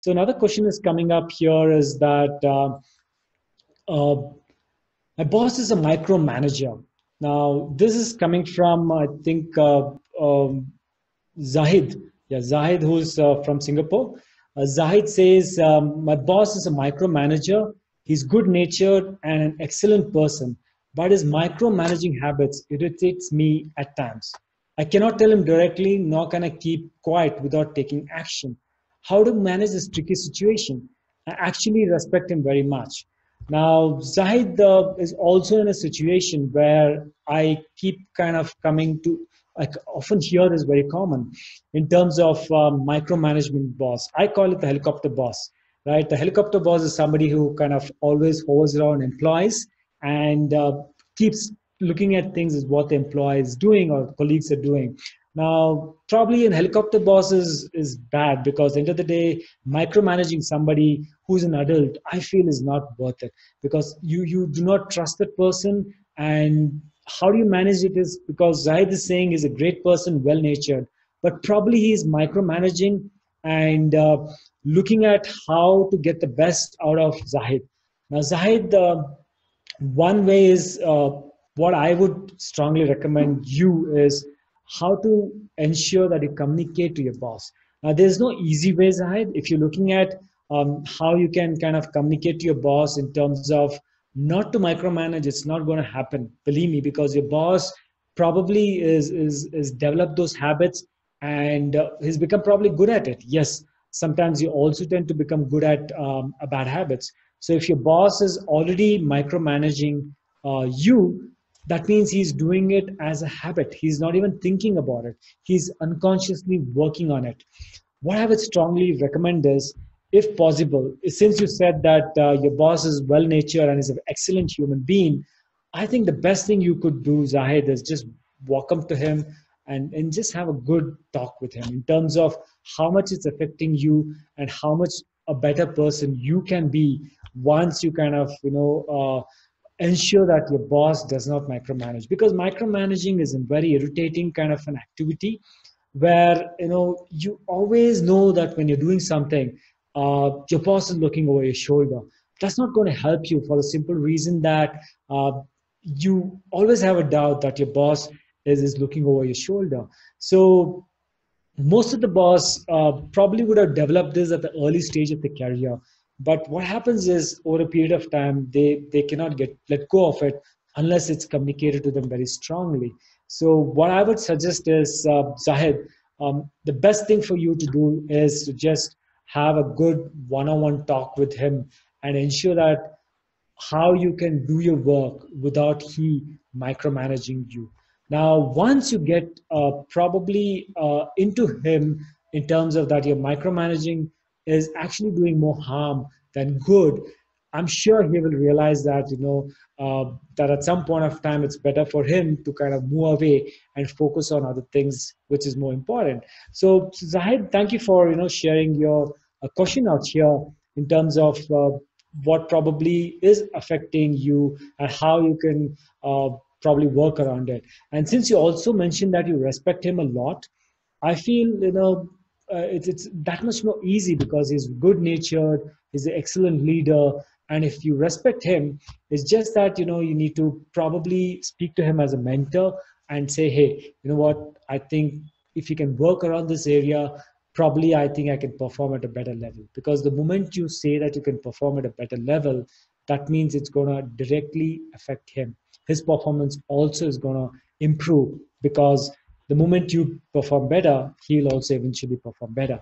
So another question is coming up here is that uh, my boss is a micromanager. Now, this is coming from, I think, Zahid. Yeah, Zahid, who's from Singapore. Zahid says, my boss is a micromanager. He's good natured and an excellent person, but his micromanaging habits irritates me at times. I cannot tell him directly, nor can I keep quiet without taking action. How to manage this tricky situation? I actually respect him very much. Now, Zahid is also in a situation where I keep kind of coming to, like, often hear is very common in terms of micromanagement boss. I call it the helicopter boss, right? The helicopter boss is somebody who kind of always hovers around employees and keeps looking at things as what the employee is doing or colleagues are doing. Now, probably an helicopter boss is bad because end of the day, micromanaging somebody who's an adult, I feel is not worth it because you do not trust that person. And how do you manage it is because Zahid is saying he's a great person, well natured, but probably he's micromanaging and looking at how to get the best out of Zahid. Now, Zahid, one way is what I would strongly recommend you is how to ensure that you communicate to your boss. Now, there's no easy way, Zahid. If you're looking at how you can kind of communicate to your boss in terms of not to micromanage, it's not going to happen. Believe me, because your boss probably is developed those habits and he's become probably good at it. Yes, sometimes you also tend to become good at bad habits. So if your boss is already micromanaging you, that means he's doing it as a habit. He's not even thinking about it. He's unconsciously working on it. What I would strongly recommend is, if possible, since you said that your boss is well-natured and is an excellent human being, I think the best thing you could do, Zahid, is just walk up to him and just have a good talk with him in terms of how much it's affecting you and how much a better person you can be once you kind of, ensure that your boss does not micromanage, because micromanaging is a very irritating kind of an activity where you always know that when you're doing something, your boss is looking over your shoulder. That's not going to help you for the simple reason that you always have a doubt that your boss is looking over your shoulder. So most of the boss probably would have developed this at the early stage of the career, but what happens is over a period of time they cannot get let go of it unless it's communicated to them very strongly. So what I would suggest is, Zahid, the best thing for you to do is to just have a good one-on-one talk with him and ensure that how you can do your work without he micromanaging you. Now, once you get probably into him in terms of that your micromanaging is actually doing more harm than good, I'm sure he will realize that that at some point of time it's better for him to kind of move away and focus on other things, which is more important. So Zahid, thank you for sharing your question out here in terms of what probably is affecting you and how you can probably work around it. And since you also mentioned that you respect him a lot, I feel it's that much more easy because he's good natured, he's an excellent leader, and if you respect him, it's just that you need to probably speak to him as a mentor and say, hey, you know what, I think if you can work around this area, probably I think I can perform at a better level. Because the moment you say that you can perform at a better level, that means it's going to directly affect him. His performance also is going to improve because the moment you perform better, he'll also eventually perform better.